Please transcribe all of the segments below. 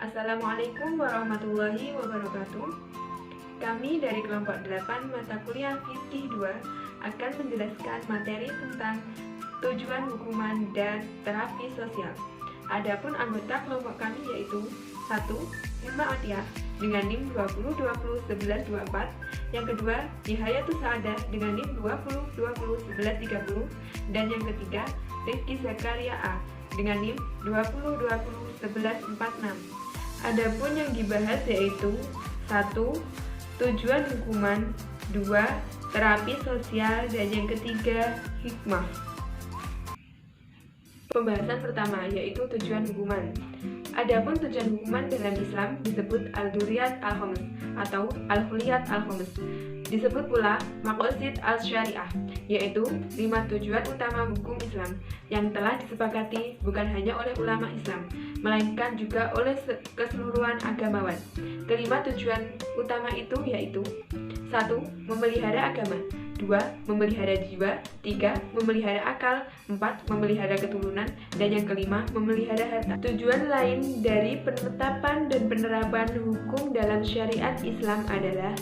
Assalamualaikum warahmatullahi wabarakatuh. Kami dari kelompok 8 mata kuliah Fikih 2 akan menjelaskan materi tentang tujuan hukuman dan terapi sosial. Adapun anggota kelompok kami yaitu 1. Hilma Atiyah dengan NIM 20201124, yang kedua Nihayatus Saadah dengan NIM 20201130, dan yang ketiga Rizky Zakaria A dengan NIM 20201146. Adapun yang dibahas yaitu 1. Tujuan hukuman, 2. Terapi sosial, dan yang ketiga hikmah. Pembahasan pertama yaitu tujuan hukuman. Adapun tujuan hukuman dalam Islam disebut al-duriyat al-khamis atau al-huliyat al-khamis. Disebut pula maqasid al-syariah, yaitu 5 tujuan utama hukum Islam yang telah disepakati bukan hanya oleh ulama Islam, melainkan juga oleh keseluruhan agamawan. Kelima tujuan utama itu yaitu 1. Memelihara agama, 2. Memelihara jiwa, 3. Memelihara akal, 4. Memelihara keturunan, dan yang kelima memelihara harta. Tujuan lain dari penetapan dan penerapan hukum dalam syariat Islam adalah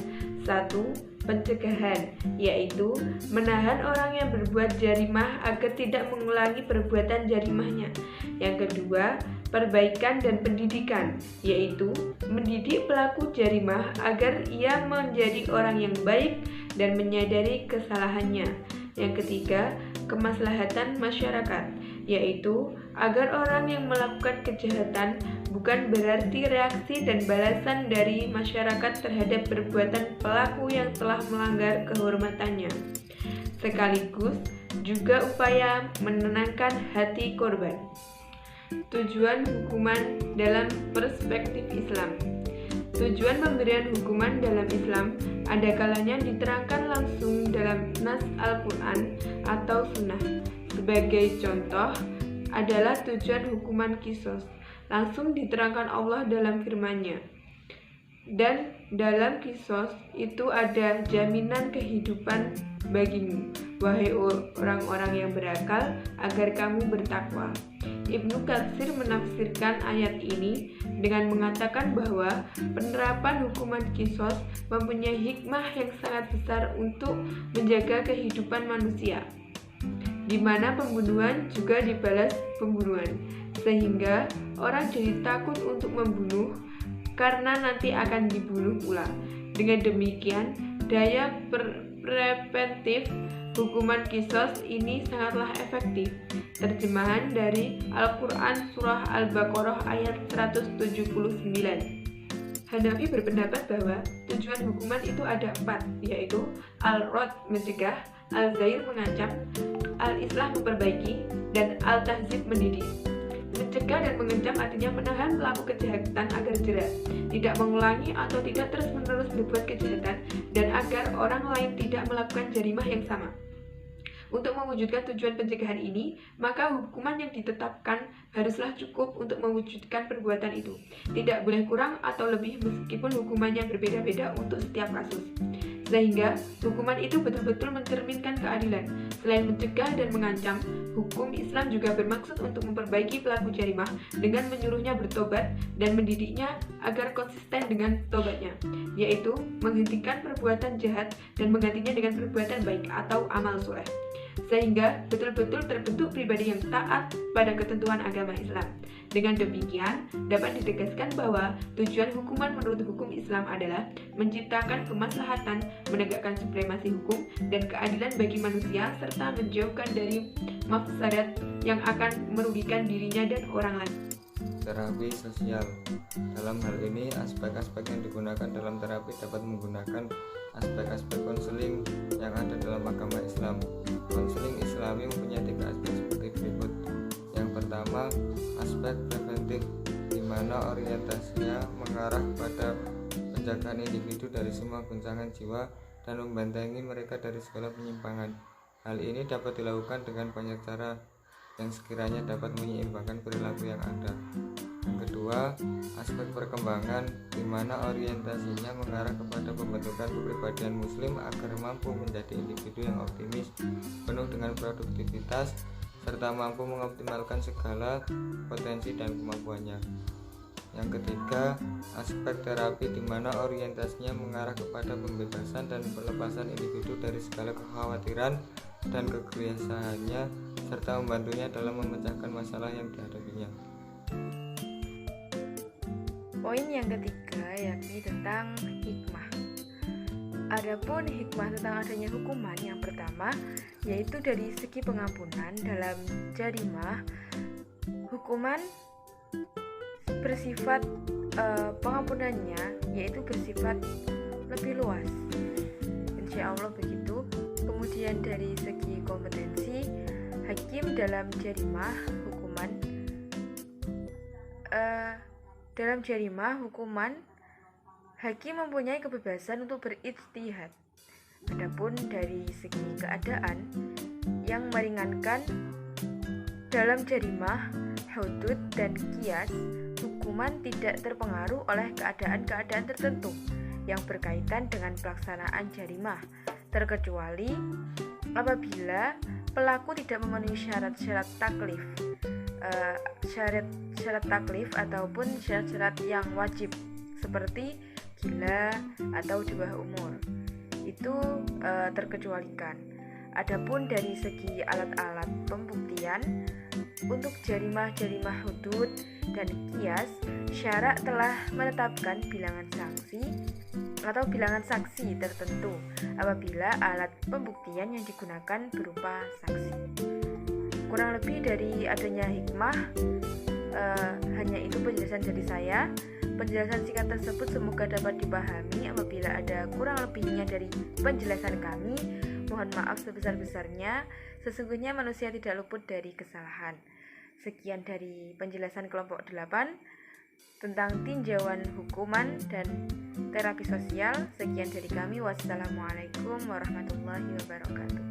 1. Pencegahan, yaitu menahan orang yang berbuat jarimah agar tidak mengulangi perbuatan jarimahnya. Yang kedua, perbaikan dan pendidikan, yaitu mendidik pelaku jarimah agar ia menjadi orang yang baik dan menyadari kesalahannya. Yang ketiga, kemaslahatan masyarakat, yaitu agar orang yang melakukan kejahatan bukan berarti reaksi dan balasan dari masyarakat terhadap perbuatan pelaku yang telah melanggar kehormatannya, sekaligus juga upaya menenangkan hati korban. Tujuan hukuman dalam perspektif Islam. Tujuan pemberian hukuman dalam Islam ada kalanya diterangkan langsung dalam nas Al-Quran atau Sunnah. Sebagai contoh adalah tujuan hukuman kisos, langsung diterangkan Allah dalam firman-Nya. Dan dalam kisos itu ada jaminan kehidupan bagimu, wahai orang-orang yang berakal, agar kamu bertakwa. Ibnu Katsir menafsirkan ayat ini dengan mengatakan bahwa penerapan hukuman kisos mempunyai hikmah yang sangat besar untuk menjaga kehidupan manusia, di mana pembunuhan juga dibalas pembunuhan, sehingga orang jadi takut untuk membunuh karena nanti akan dibunuh pula. Dengan demikian, daya preventif hukuman kisos ini sangatlah efektif. Terjemahan dari Al-Quran Surah Al-Baqarah ayat 179. Hanafi berpendapat bahwa tujuan hukuman itu ada 4, yaitu al-rad mencegah, al-zair mengancam, al-islah memperbaiki, dan al-tahzib mendidik. Mencegah dan mengancam artinya menahan pelaku kejahatan agar jerak, tidak mengulangi atau tidak terus-menerus berbuat kejahatan, dan agar orang lain tidak melakukan jarimah yang sama. Untuk mewujudkan tujuan pencegahan ini, maka hukuman yang ditetapkan haruslah cukup untuk mewujudkan perbuatan itu. Tidak boleh kurang atau lebih meskipun hukumannya berbeda-beda untuk setiap kasus. Sehingga hukuman itu betul-betul mencerminkan keadilan. Selain mencegah dan mengancam, hukum Islam juga bermaksud untuk memperbaiki pelaku jarimah dengan menyuruhnya bertobat dan mendidiknya agar konsisten dengan tobatnya, yaitu menghentikan perbuatan jahat dan menggantinya dengan perbuatan baik atau amal soleh, sehingga betul-betul terbentuk pribadi yang taat pada ketentuan agama Islam. Dengan demikian, dapat ditegaskan bahwa tujuan hukuman menurut hukum Islam adalah menciptakan kemaslahatan, menegakkan supremasi hukum dan keadilan bagi manusia, serta menjauhkan dari mafsadat yang akan merugikan dirinya dan orang lain. Terapi sosial. Dalam hal ini, aspek-aspek yang digunakan dalam terapi dapat menggunakan aspek-aspek konseling yang ada dalam agama Islam. Konseling Islami mempunyai 3 aspek seperti berikut. Yang pertama, aspek preventif, di mana orientasinya mengarah pada penjagaan individu dari semua goncangan jiwa dan membentengi mereka dari segala penyimpangan. Hal ini dapat dilakukan dengan banyak cara yang sekiranya dapat menyeimbangkan perilaku yang ada. Yang kedua, aspek perkembangan, di mana orientasinya mengarah kepada pembentukan kepribadian muslim agar mampu menjadi individu yang optimis, penuh dengan produktivitas, serta mampu mengoptimalkan segala potensi dan kemampuannya. Yang Yang ketiga, aspek terapi di mana orientasinya mengarah kepada pembebasan dan pelepasan individu dari segala kekhawatiran dan kegelisahannya serta membantunya dalam memecahkan masalah yang dihadapinya. Poin yang ketiga yakni tentang hikmah. Adapun hikmah tentang adanya hukuman yang pertama yaitu dari segi pengampunan. Dalam jarimah, hukuman bersifat pengampunannya yaitu bersifat lebih luas, insya Allah begitu. Kemudian dari segi kompetensi, hakim dalam jarimah hukuman hakim mempunyai kebebasan untuk berijtihad. Adapun dari segi keadaan yang meringankan, dalam jarimah, hudud dan qiyas, hukuman tidak terpengaruh oleh keadaan-keadaan tertentu yang berkaitan dengan pelaksanaan jarimah, terkecuali apabila pelaku tidak memenuhi syarat-syarat taklif, syarat taklif ataupun syarat-syarat yang wajib seperti gila atau di bawah umur, itu terkecualikan. Adapun dari segi alat-alat pembuktian untuk jarimah hudud dan qiyas, syara telah menetapkan bilangan sanksi atau bilangan saksi tertentu apabila alat pembuktian yang digunakan berupa saksi. Kurang lebih dari adanya hikmah, hanya itu penjelasan dari saya. Penjelasan singkat tersebut semoga dapat dipahami. Apabila ada kurang lebihnya dari penjelasan kami, mohon maaf sebesar-besarnya. Sesungguhnya manusia tidak luput dari kesalahan. Sekian dari penjelasan kelompok 8 tentang tinjauan hukuman dan terapi sosial. Sekian dari kami. Wassalamualaikum warahmatullahi wabarakatuh.